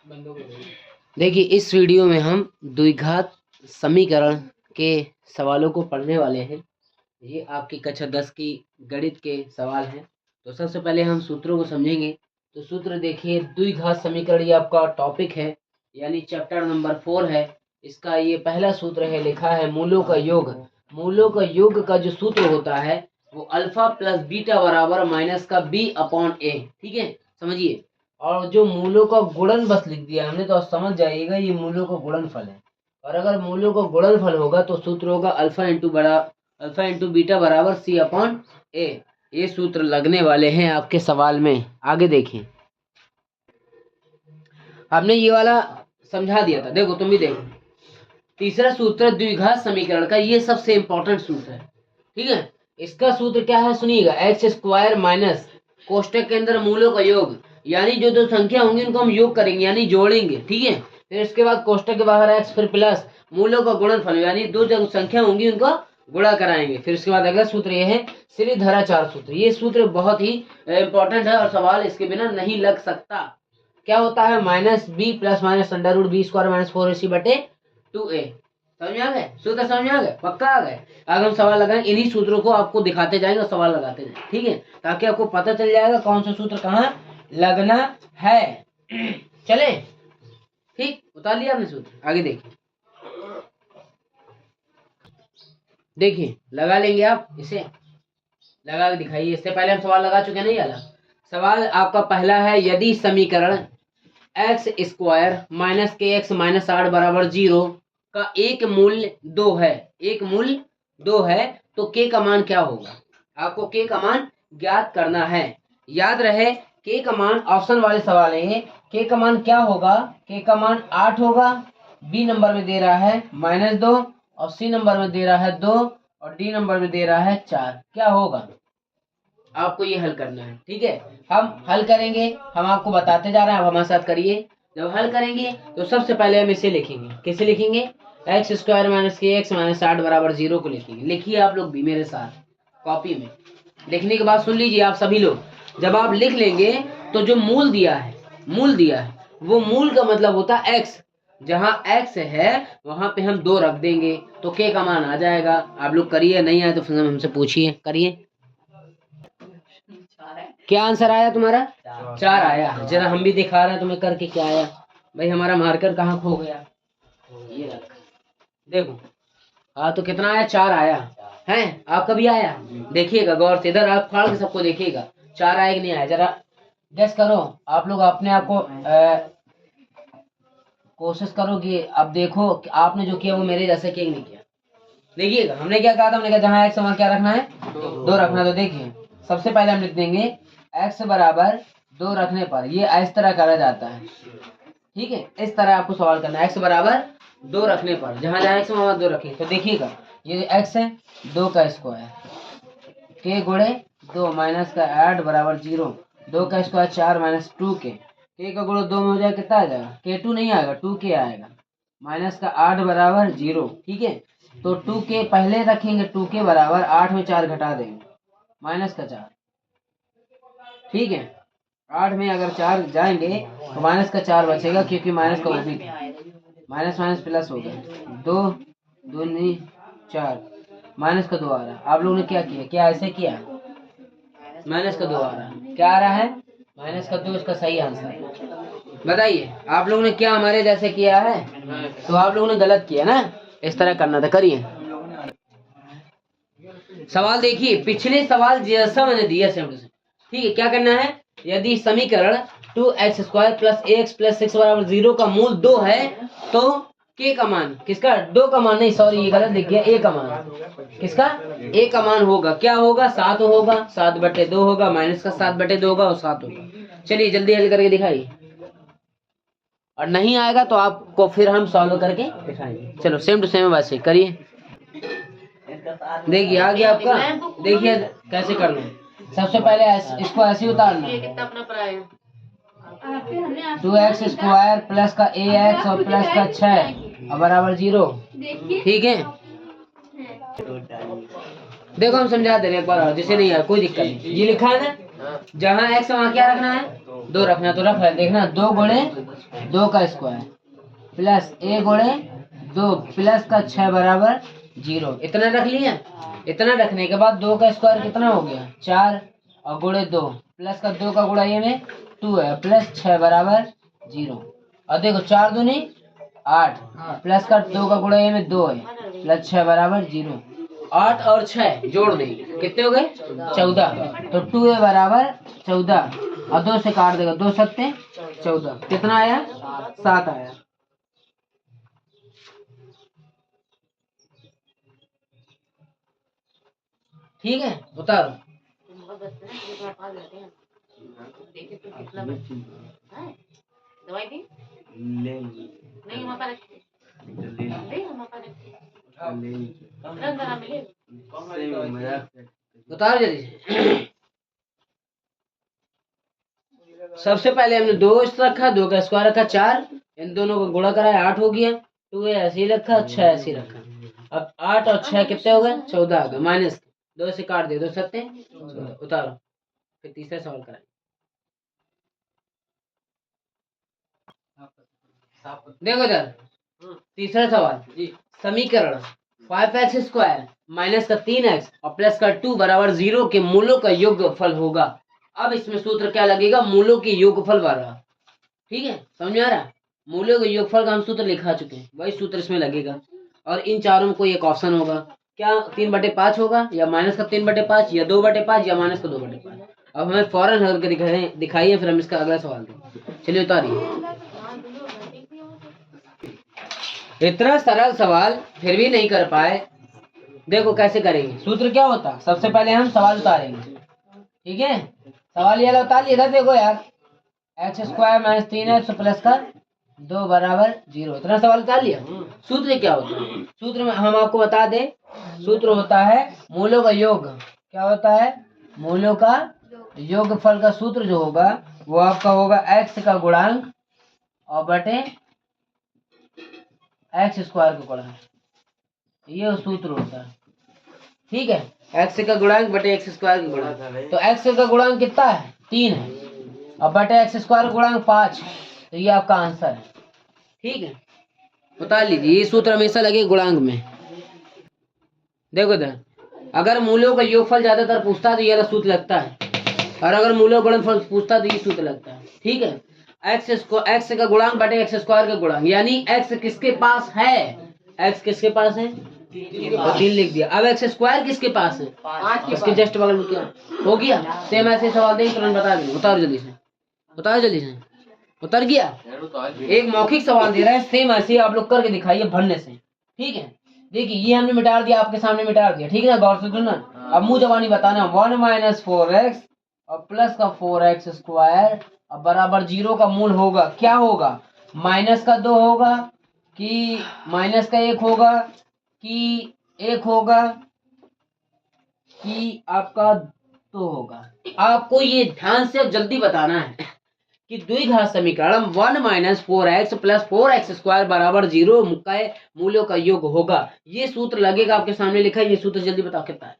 देखिए इस वीडियो में हम द्विघात समीकरण के सवालों को पढ़ने वाले हैं। ये आपकी कक्षा 10 की गणित के सवाल हैं। तो सबसे पहले हम सूत्रों को समझेंगे। तो सूत्र देखिए, द्विघात समीकरण ये आपका टॉपिक है, यानी चैप्टर नंबर 4 है। इसका ये पहला सूत्र है, लिखा है मूलों का योग। मूलों का योग का जो सूत्र होता है वो अल्फा प्लस बीटा बराबर माइनस का बी अपॉन ए। ठीक है, समझिए। और जो मूलों का गुणन बस लिख दिया हमने, तो आप समझ जाइएगा ये मूलों का गुणनफल है। और अगर मूलों का गुणनफल होगा तो सूत्र होगा अल्फा इंटू बीटा बराबर सी अपॉन ए। ये सूत्र लगने वाले हैं आपके सवाल में। आगे देखिए, आपने ये वाला समझा दिया था, देखो तुम भी देखो। तीसरा सूत्र द्विघात समीकरण का, ये सबसे इंपॉर्टेंट सूत्र है। ठीक है, इसका सूत्र क्या है सुनिएगा, एक्स स्क्वायर माइनस कोष्टक के अंदर मूलों का योग, यानी जो दो संख्या होंगी उनको हम योग करेंगे यानी जोड़ेंगे। ठीक है, फिर इसके बाद कोष्टक के बाहर एक्स, फिर प्लस मूलों का गुणनफल, यानी दो जो संख्या होंगी उनको गुणा कराएंगे। फिर उसके बाद अगला सूत्र ये है श्रीधराचार्य सूत्र। ये सूत्र बहुत ही इंपॉर्टेंट है और सवाल इसके बिना नहीं लग सकता। क्या होता है, minus B plus minus under root B square minus 4ac बटे 2a। समझ में आ गए, सूत्र समझ में आ गए, पक्का आ गए। अगर हम सवाल लगाएं इन्हीं सूत्रों को आपको दिखाते जाएंगे और सवाल लगाते जाएंगे। ठीक है, ताकि आपको पता चल जाएगा कौन सा सूत्र कहाँ लगना है। चले, ठीक, उतार लिया आपने सूत्र। आगे देखिए, देखिए लगा लेंगे आप, इसे लगा के दिखाइए। इससे पहले हम सवाल लगा चुके नहीं वाला सवाल। आपका पहला है, यदि समीकरण एक्स स्क्वायर माइनस के एक्स माइनस 8 बराबर 0 का एक मूल्य 2 है, एक मूल्य 2 है, तो के का मान क्या होगा। आपको के का मान ज्ञात करना है। याद रहे के का मान, ऑप्शन वाले सवाल है, के का मान क्या होगा, के का मान 8 होगा, बी नंबर में दे रहा है -2, और सी नंबर में दे रहा है 2, और डी नंबर में दे रहा है 4। क्या होगा, आपको ये हल करना है। ठीक है, हम हल करेंगे, हम आपको बताते जा रहे हैं, आप हमारे साथ करिए। जब हल करेंगे तो सबसे पहले हम इसे लिखेंगे। कैसे लिखेंगे, एक्स स्क्वायर माइनस के एक्स माइनस 8 बराबर 0 को लिखेंगे। लिखिए आप लोग भी मेरे साथ कॉपी में। लिखने के बाद सुन लीजिए आप सभी लोग, जब आप लिख लेंगे तो जो मूल दिया है वो मूल का मतलब होता है एक्स। जहां एक्स है वहां पे हम 2 रख देंगे तो के का मान आ जाएगा। आप लोग करिए, नहीं आए तो फिर हमसे पूछिए, करिए। क्या आंसर आया तुम्हारा, 4 आया। जरा हम भी दिखा रहे हैं तुम्हें करके क्या आया। भाई हमारा मार्कर कहाँ खो गया, ये रखा, देखो। हाँ, तो कितना आया, 4 आया है। आपका भी आया, देखिएगा गौर से, इधर आप फाड़ के सबको देखिएगा 4 आया कि नहीं आया। जरा गेस करो आप लोग, अपने आप को कोशिश करो कि अब देखो कि आपने जो किया वो मेरे जैसे किया नहीं किया। देखिएगा हमने क्या कहा था, हमने कहा जहाँ एक्स वहाँ क्या रखना है, 2 रखना। तो देखिए सबसे पहले हम लिख देंगे एक्स बराबर 2 रखने पर ये इस तरह करा जाता है। ठीक है, इस तरह आपको सवाल करना है, एक्स बराबर 2 रखने पर जहाँ जहाँ एक्स वहाँ 2 रखें। तो देखिएगा ये एक्स है 2 का स्क्वायर, के गुणे 2 माइनस का 8 बराबर 0, 2 का स्क्वायर 4 माइनस 2 के का गुणे 2 में हो जाएगा, कितना आ जाएगा, के 2 नहीं आएगा 2 के आएगा, माइनस का 8 बराबर 0। ठीक है, तो 2 के पहले रखेंगे, 2 के बराबर 8 में 4 घटा देंगे, माइनस का 4। ठीक है, 8 में अगर 4 जाएंगे तो माइनस का 4 बचेगा, क्योंकि माइनस का ऊपर माइनस माइनस प्लस हो गया, 2 दूनी 4, माइनस का 2 आ रहा है। आप लोगों ने क्या किया, क्या ऐसे किया, माइनस का 2 आ रहा है, क्या आ रहा है, माइनस का 2। इसका सही आंसर बताइए। आप लोगों ने क्या हमारे जैसे किया है, तो आप लोगों ने गलत किया ना, इस तरह करना था। करिए सवाल, देखिए पिछले सवाल जैसा मैंने दिया सेम टू सेम। ठीक है, क्या करना है, यदि समीकरण 2x square plus ax plus 6 बराबर 0 का मूल 2 है तो के का मान, किसका, 2 का मान नहीं, सॉरी ये गलत लिख गया, a का मान, किसका, a का मान होगा, क्या होगा, 7 होगा, 7 बटे 2 होगा, माइनस का 7 बटे 2 होगा और 7 होगा। चलिए जल्दी हल करके दिखाइए, और नहीं आएगा तो आपको फिर हम सॉल्व करके दिखाएंगे। चलो सेम टू सेम वैसे करिए। देखिए आ गया आपका, देखिए कैसे करना है। सबसे पहले इसको ऐसे उतारना है, 2x स्क्वायर प्लस का ax और प्लस का 6 और बराबर 0। ठीक है, देखो हम समझा दे रहे हैं एक बार, जिसे नहीं आया कोई दिक्कत नहीं। ये लिखा है ना, जहाँ x वहाँ क्या रखना है, 2 रखना तो रख रहे, देखना 2 गुणे 2 का स्क्वायर प्लस a गुणे 2 प्लस का 6 बराबर 0। इतना रख लिया। इतना रखने के बाद 2 का स्क्वायर कितना हो गया 4 और गुणे 2 प्लस का 2 का गुणा ये में 2 है प्लस 6 बराबर 0। और देखो 4 दूनी 8 प्लस का 2 का गुणा ये में 2 है प्लस 6 बराबर 0। 8 और 6 जोड़ देंगे कितने हो गए 14। तो 2a बराबर 14 और 2 से काट देगा 2 सत्ते 14 कितना आया 7 आया। ठीक है उतारो। दवाई दी नहीं उतारो जल्दी। सबसे पहले हमने 2 रखा 2 का स्क्वायर रखा 4 इन दोनों को गुणा कराया 8 हो गया 2 ऐसे ही रखा 6 ऐसे ही रखा। अब 8 और 6 कितने हो गए 14 आ गए माइनस 2 से काट दे 2 सत्ते उतारो। फिर तीसरा सवाल कराए। देखो इधर तीसरा सवाल समीकरण 5x स्क्वायर माइनस का 3x और प्लस का 2 बराबर 0 के मूलों का योगफल होगा। अब इसमें सूत्र क्या लगेगा मूलों के योगफल वाला। ठीक है समझ में आ रहा। मूल्यों के योगफल का हम सूत्र लिखा चुके हैं वही सूत्र इसमें लगेगा। और इन चारों में कोई एक ऑप्शन होगा क्या 3/5 होगा या माइनस का 3/5 या 2/5 या माइनस का 2/5। अब हमें फौरन हल करके दिखाइए फिर हम इसका अगला सवाल दें। चलिए उतारिए। इतना सरल सवाल फिर भी नहीं कर पाए। देखो कैसे करेंगे सूत्र क्या होता सबसे पहले हम सवाल उतारेंगे। ठीक है सवाल ये उतार लिया था। देखो यार x square minus 3x plus का 2 बराबर 0 इतना सवाल उतार लिया। सूत्र क्या होता है सूत्र में हम आपको बता दें सूत्र होता है मूलों का योग। क्या होता है मूलों का योगफल का सूत्र जो होगा वो आपका होगा x का गुणांक और बटे x स्क्वायर का गुणांक। ये सूत्र होता है। ठीक है x का गुणांक बटे x स्क्वायर का गुणांक। तो x का गुणांक कितना है 3 है और बटे x स्क्वायर का गुणांक 5। तो ये आपका आंसर है। ठीक है बता लीजिए ये सूत्र हमेशा लगे गुणांक में। देखो इधर अगर मूल्यों का योगफल ज्यादातर पूछता है तो ये सूत्र लगता है और अगर मूल्यों का गुणनफल पूछता है तो ये सूत्र लगता है। ठीक है x का गुणांक बटे x स्क्वायर का गुणांक यानी x किसके पास है x किसके पास है 3 लिख दिया। अब x स्क्वायर किसके पास है इसके जस्ट बगल में क्या हो गया। सेम ऐसे सवाल देंगे तुरंत बता देंगे। उतारो जल्दी से उतारो जल्दी से उतर गया। एक मौखिक सवाल दे रहा है सेम ऐसे आप लोग करके दिखाइए भरने से। ठीक है देखिए ये हमने मिटा दिया आपके सामने मिटा दिया। ठीक है ना गौर से सुनना। अब मुंह जबानी बताना 1 माइनस 4x और प्लस का 4x स्क्वायर और बराबर 0 का मूल होगा क्या होगा माइनस का 2 होगा कि माइनस का 1 होगा कि 1 होगा कि आपका 2 होगा। आपको ये ध्यान से जल्दी बताना है कि द्विघात समीकरण 1 minus 4x plus 4x square बराबर 0 का मूल्यों का योग होगा। ये सूत्र लगेगा आपके सामने लिखा है। ये सूत्र जल्दी बताओ कितना है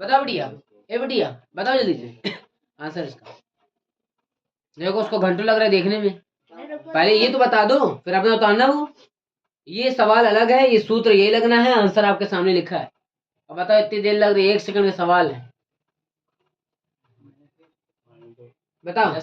बताओ बढ़िया ए बढ़िया बताओ जल्दी से आंसर इसका। देखो उसको घंटों लग रहा है देखने में। पहले ये तो बता दो फिर अपना उतारना हो। ये सवाल अलग है ये सूत्र यही लगना है आंसर आपके सामने लिखा है। अब बताओ इतनी देर लग रही है 1 सेकंड का सवाल है बताओ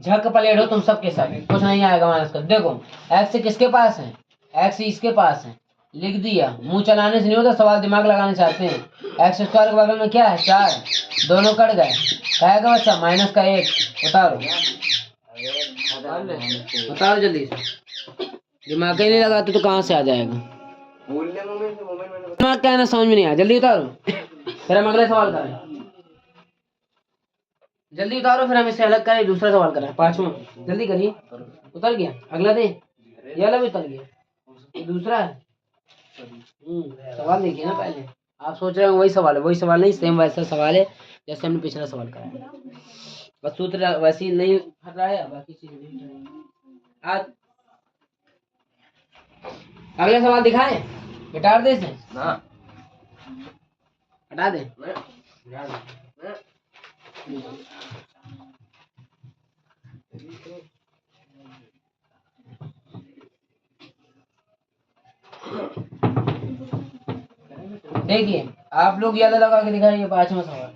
झक पलेट हो तुम सबके सब कुछ नहीं आएगा माइनस का। देखो x किसके पास है x इसके पास है लिख दिया। मुंह चलाने से नहीं होता सवाल दिमाग लगाना चाहते हैं। x स्क्वायर के बगल में क्या है 4 दोनों कट गए कहेगा बच्चा माइनस का 1 उतारो उतारो जल्दी से। दिमाग ही नहीं लगाते तो कहाँ से आ जाएगा दिमाग कहना समझ में नहीं आया। जल्दी उतारो फिर हम अगला सवाल करें। जल्दी उतारो फिर हम इसे अलग करें दूसरा सवाल करें 5वां। जल्दी करिए उतर गया अगला दे ये वाला भी उतर गया दूसरा है। सवाल देखिए ना पहले आप सोच रहे हो वही सवाल नहीं सेम वैसा सवाल है जैसे हमने पिछला सवाल कराया बस सूत्र वैसे ही नहीं हट रहा है बाकी चीज नहीं। आज अगला सवाल दिखाएं हटा दे इसे हटा दे देखिए आप लोग याद लगा के दिखाइए 5वां सवाल।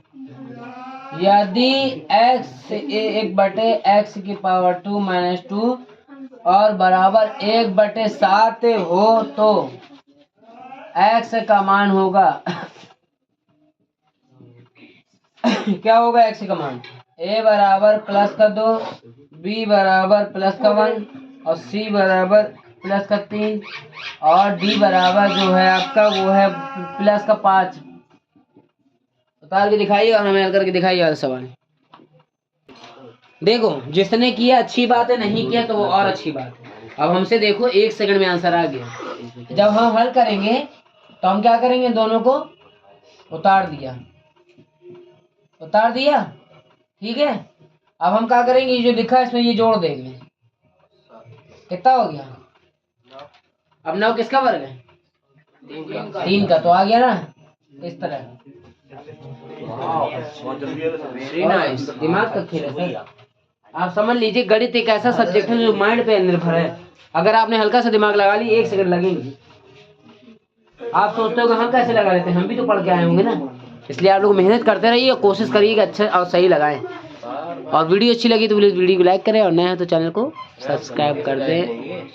यदि x 1/x⁻² - 2 और बराबर 1/7 हो तो x का मान होगा क्या होगा x का मान? a बराबर +2, b बराबर +1 और c बराबर +3 और d बराबर जो है आपका वो है +5। उतार के दिखाइए और हमें हल करके दिखाइए सवाल। देखो जिसने किया अच्छी बात है, नहीं किया तो वो और अच्छी बात है। अब हमसे देखो 1 सेकंड में आंसर आ गया। जब हम हल करेंगे तो हम क्या करेंगे, दोनों को उतार दिया, ठीक है। अब हम क्या करेंगे, जो लिखा है इसमें ये जोड़ देंगे। कितना हो गया? अब 9 किसका वर्ग है? 3 का। तो आ गया ना इस तरह। दिमाग का खेल है सर। आप समझ लीजिए गणित एक ऐसा सब्जेक्ट है जो माइंड पे निर्भर है। अगर आपने हल्का सा दिमाग लगा ली 1 सेकंड लगेंगे। आप सोचते हो कि हम कैसे लगा लेते हैं, हम भी तो पढ़ के आए होंगे ना। इसलिए आप लोग मेहनत करते रहिए, कोशिश करिए कि अच्छा और सही लगाएं। और वीडियो अच्छी लगी तो प्लीज वीडियो को लाइक करें और नए हैं तो चैनल को सब्सक्राइब कर दें।